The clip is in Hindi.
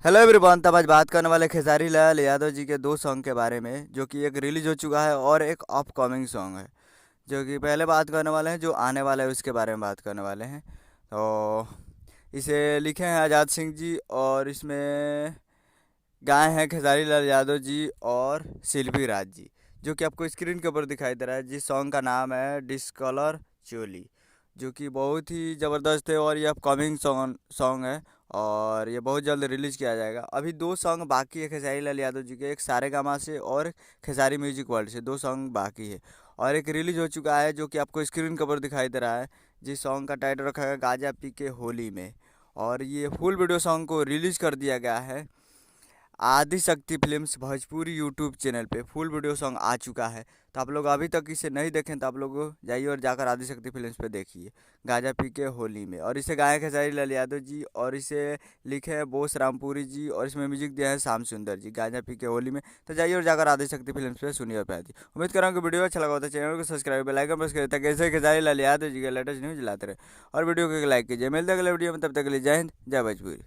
Hello everyone. तब आज बात करने वाले खेसारी लाल यादव जी के दो सॉन्ग के बारे में, जो कि एक रिलीज हो चुका है और एक अपकमिंग सॉन्ग है। जो कि पहले बात करने वाले हैं, जो आने वाला है उसके बारे में बात करने वाले हैं। तो इसे लिखे हैं आज़ाद सिंह जी, और इसमें गाए हैं खेसारी लाल यादव जी और शिल्पी राज जी। जो कि आपको स्क्रीन के ऊपर दिखाई दे रहा है। जिस सॉन्ग का नाम है डिस्कलर चोली, जो कि बहुत ही ज़बरदस्त है और ये अपकमिंग सॉन्ग सॉन्ग है। और ये बहुत जल्द रिलीज़ किया जाएगा। अभी दो सॉन्ग बाकी है खेसारी लाल यादव जी के, एक सारेगामा से और एक खेसारी म्यूजिक वर्ल्ड से, दो सॉन्ग बाकी है। और एक रिलीज हो चुका है जो कि आपको स्क्रीन के ऊपर दिखाई दे रहा है। जिस सॉन्ग का टाइटल रखा है गाजा पी के होली में। और ये फुल वीडियो सॉन्ग को रिलीज़ कर दिया गया है आदि शक्ति फिल्म्स भोजपुरी यूट्यूब चैनल पे। फुल वीडियो सॉन्ग आ चुका है। तो आप लोग अभी तक इसे नहीं देखें तो आप लोग जाइए और जाकर आदि शक्ति फिल्म्स पे देखिए गाजा पी के होली में। और इसे गायक है खेसारी लाल यादव जी, और इसे लिखे हैं बोस रामपुरी जी, और इसमें म्यूजिक दिया है श्याम सुंदर जी। गाजा पी के होली में तो जाइए और जाकर आदि शक्ति फिल्म्स पे सुनिए और प्यार दी। उम्मीद कर रहा हूँ कि वीडियो अच्छा लगा होता है। चैनल को सब्सक्राइब बेल आइकन प्रेस करें ताकि ऐसे खेसारी लाल यादव जी के लेटेस्ट न्यूज लाते रहे। और वीडियो को लाइक कीजिए। मिलते हैं अगले वीडियो में, तब तक के लिए जय हिंद जय भोजपुरी।